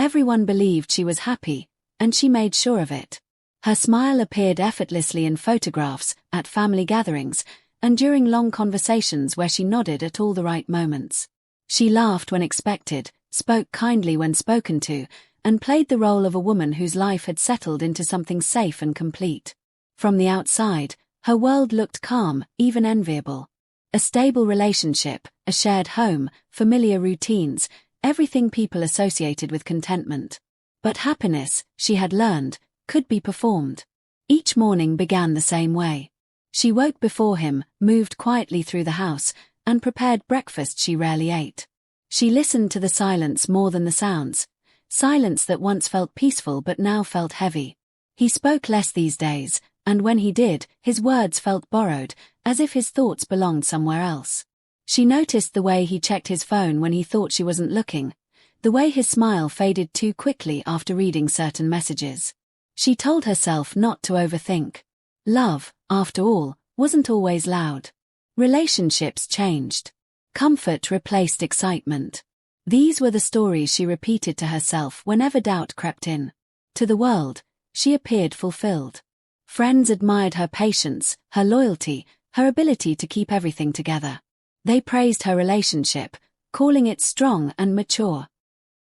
Everyone believed she was happy, and she made sure of it. Her smile appeared effortlessly in photographs, at family gatherings, and during long conversations where she nodded at all the right moments. She laughed when expected, spoke kindly when spoken to, and played the role of a woman whose life had settled into something safe and complete. From the outside, her world looked calm, even enviable. A stable relationship, a shared home, familiar routines, everything people associated with contentment. But happiness, she had learned, could be performed. Each morning began the same way. She woke before him, moved quietly through the house, and prepared breakfast she rarely ate. She listened to the silence more than the sounds, silence that once felt peaceful but now felt heavy. He spoke less these days, and when he did, his words felt borrowed, as if his thoughts belonged somewhere else. She noticed the way he checked his phone when he thought she wasn't looking, the way his smile faded too quickly after reading certain messages. She told herself not to overthink. Love, after all, wasn't always loud. Relationships changed. Comfort replaced excitement. These were the stories she repeated to herself whenever doubt crept in. To the world, she appeared fulfilled. Friends admired her patience, her loyalty, her ability to keep everything together. They praised her relationship, calling it strong and mature.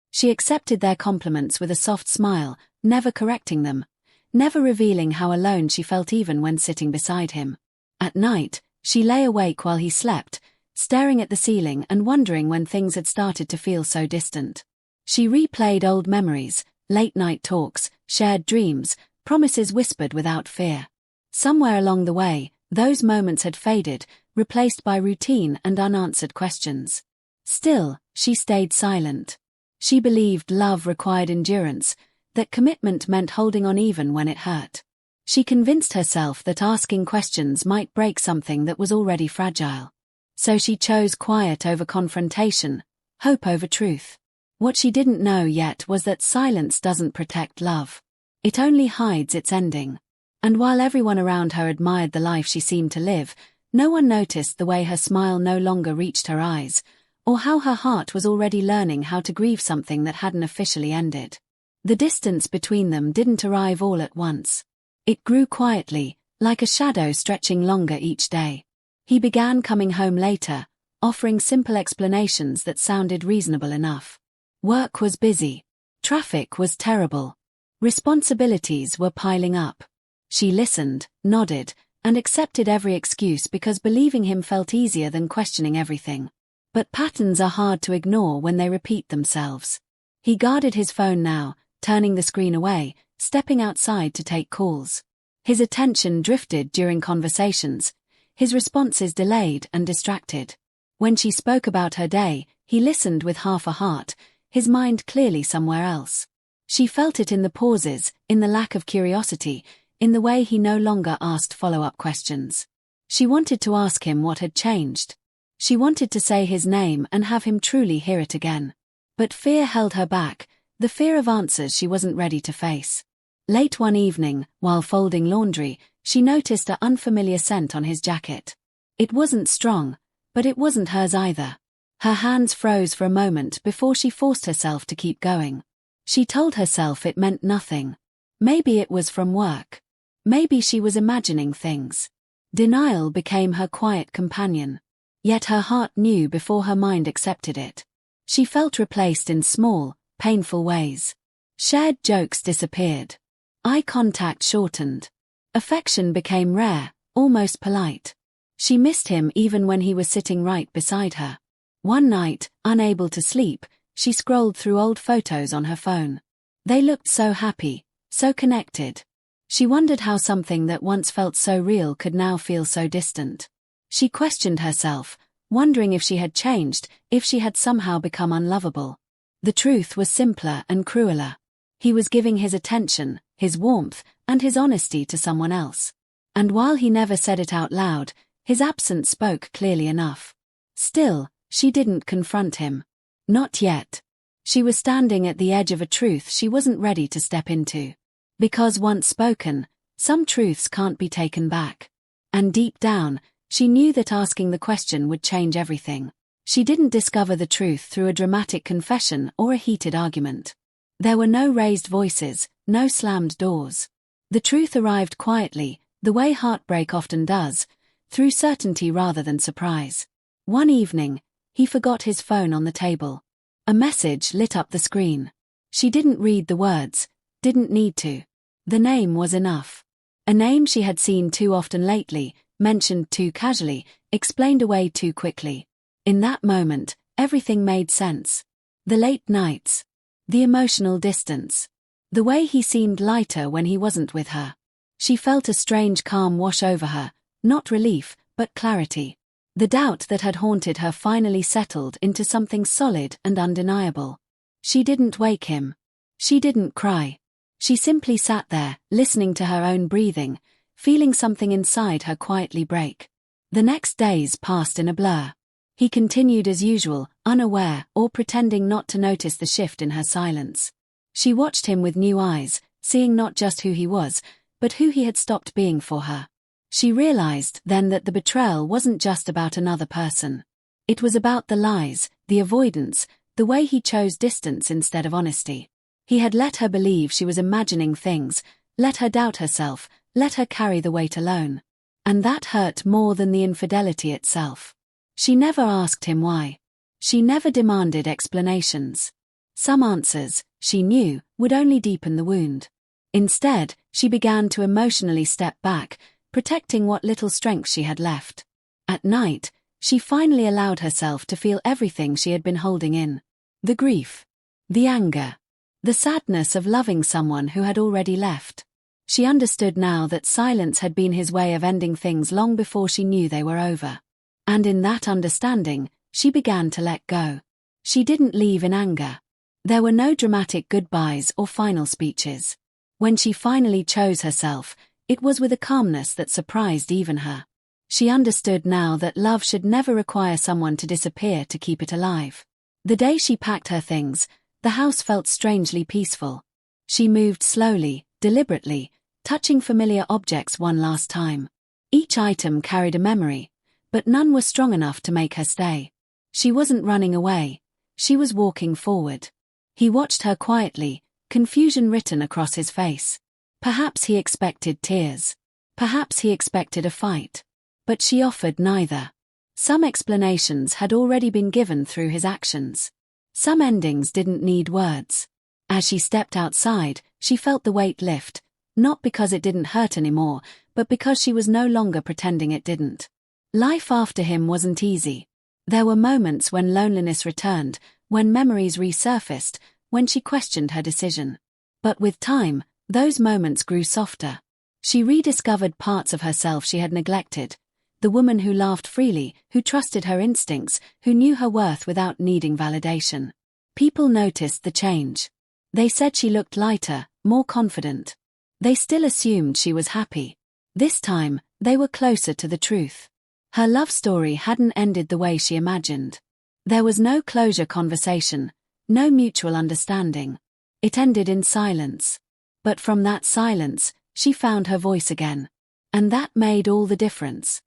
She accepted their compliments with a soft smile, never correcting them, never revealing how alone she felt even when sitting beside him. At night, she lay awake while he slept, staring at the ceiling and wondering when things had started to feel so distant. She replayed old memories, late-night talks, shared dreams, promises whispered without fear. Somewhere along the way, those moments had faded, replaced by routine and unanswered questions. Still, she stayed silent. She believed love required endurance, that commitment meant holding on even when it hurt. She convinced herself that asking questions might break something that was already fragile. So she chose quiet over confrontation, hope over truth. What she didn't know yet was that silence doesn't protect love. It only hides its ending. And while everyone around her admired the life she seemed to live, no one noticed the way her smile no longer reached her eyes, or how her heart was already learning how to grieve something that hadn't officially ended. The distance between them didn't arrive all at once. It grew quietly, like a shadow stretching longer each day. He began coming home later, offering simple explanations that sounded reasonable enough. Work was busy. Traffic was terrible. Responsibilities were piling up. She listened, nodded, and accepted every excuse because believing him felt easier than questioning everything. But patterns are hard to ignore when they repeat themselves. He guarded his phone now, turning the screen away, stepping outside to take calls. His attention drifted during conversations, his responses delayed and distracted. When she spoke about her day, he listened with half a heart, his mind clearly somewhere else. She felt it in the pauses, in the lack of curiosity, in the way he no longer asked follow-up questions. She wanted to ask him what had changed. She wanted to say his name and have him truly hear it again. But fear held her back, the fear of answers she wasn't ready to face. Late one evening, while folding laundry, she noticed an unfamiliar scent on his jacket. It wasn't strong, but it wasn't hers either. Her hands froze for a moment before she forced herself to keep going. She told herself it meant nothing. Maybe it was from work. Maybe she was imagining things. Denial became her quiet companion. Yet her heart knew before her mind accepted it. She felt replaced in small, painful ways. Shared jokes disappeared. Eye contact shortened. Affection became rare, almost polite. She missed him even when he was sitting right beside her. One night, unable to sleep, she scrolled through old photos on her phone. They looked so happy, so connected. She wondered how something that once felt so real could now feel so distant. She questioned herself, wondering if she had changed, if she had somehow become unlovable. The truth was simpler and crueler. He was giving his attention, his warmth, and his honesty to someone else. And while he never said it out loud, his absence spoke clearly enough. Still, she didn't confront him. Not yet. She was standing at the edge of a truth she wasn't ready to step into. Because once spoken, some truths can't be taken back. And deep down, she knew that asking the question would change everything. She didn't discover the truth through a dramatic confession or a heated argument. There were no raised voices, no slammed doors. The truth arrived quietly, the way heartbreak often does, through certainty rather than surprise. One evening, he forgot his phone on the table. A message lit up the screen. She didn't read the words, didn't need to. The name was enough. A name she had seen too often lately, mentioned too casually, explained away too quickly. In that moment, everything made sense. The late nights. The emotional distance. The way he seemed lighter when he wasn't with her. She felt a strange calm wash over her, not relief, but clarity. The doubt that had haunted her finally settled into something solid and undeniable. She didn't wake him. She didn't cry. She simply sat there, listening to her own breathing, feeling something inside her quietly break. The next days passed in a blur. He continued as usual, unaware or pretending not to notice the shift in her silence. She watched him with new eyes, seeing not just who he was, but who he had stopped being for her. She realized then that the betrayal wasn't just about another person. It was about the lies, the avoidance, the way he chose distance instead of honesty. He had let her believe she was imagining things, let her doubt herself, let her carry the weight alone. And that hurt more than the infidelity itself. She never asked him why. She never demanded explanations. Some answers, she knew, would only deepen the wound. Instead, she began to emotionally step back, protecting what little strength she had left. At night, she finally allowed herself to feel everything she had been holding in. The grief. The anger. The sadness of loving someone who had already left. She understood now that silence had been his way of ending things long before she knew they were over. And in that understanding, she began to let go. She didn't leave in anger. There were no dramatic goodbyes or final speeches. When she finally chose herself, it was with a calmness that surprised even her. She understood now that love should never require someone to disappear to keep it alive. The day she packed her things, the house felt strangely peaceful. She moved slowly, deliberately, touching familiar objects one last time. Each item carried a memory, but none were strong enough to make her stay. She wasn't running away. She was walking forward. He watched her quietly, confusion written across his face. Perhaps he expected tears. Perhaps he expected a fight. But she offered neither. Some explanations had already been given through his actions. Some endings didn't need words. As she stepped outside, she felt the weight lift, not because it didn't hurt anymore, but because she was no longer pretending it didn't. Life after him wasn't easy. There were moments when loneliness returned, when memories resurfaced, when she questioned her decision. But with time, those moments grew softer. She rediscovered parts of herself she had neglected. The woman who laughed freely, who trusted her instincts, who knew her worth without needing validation. People noticed the change. They said she looked lighter, more confident. They still assumed she was happy. This time, they were closer to the truth. Her love story hadn't ended the way she imagined. There was no closure conversation, no mutual understanding. It ended in silence. But from that silence, she found her voice again. And that made all the difference.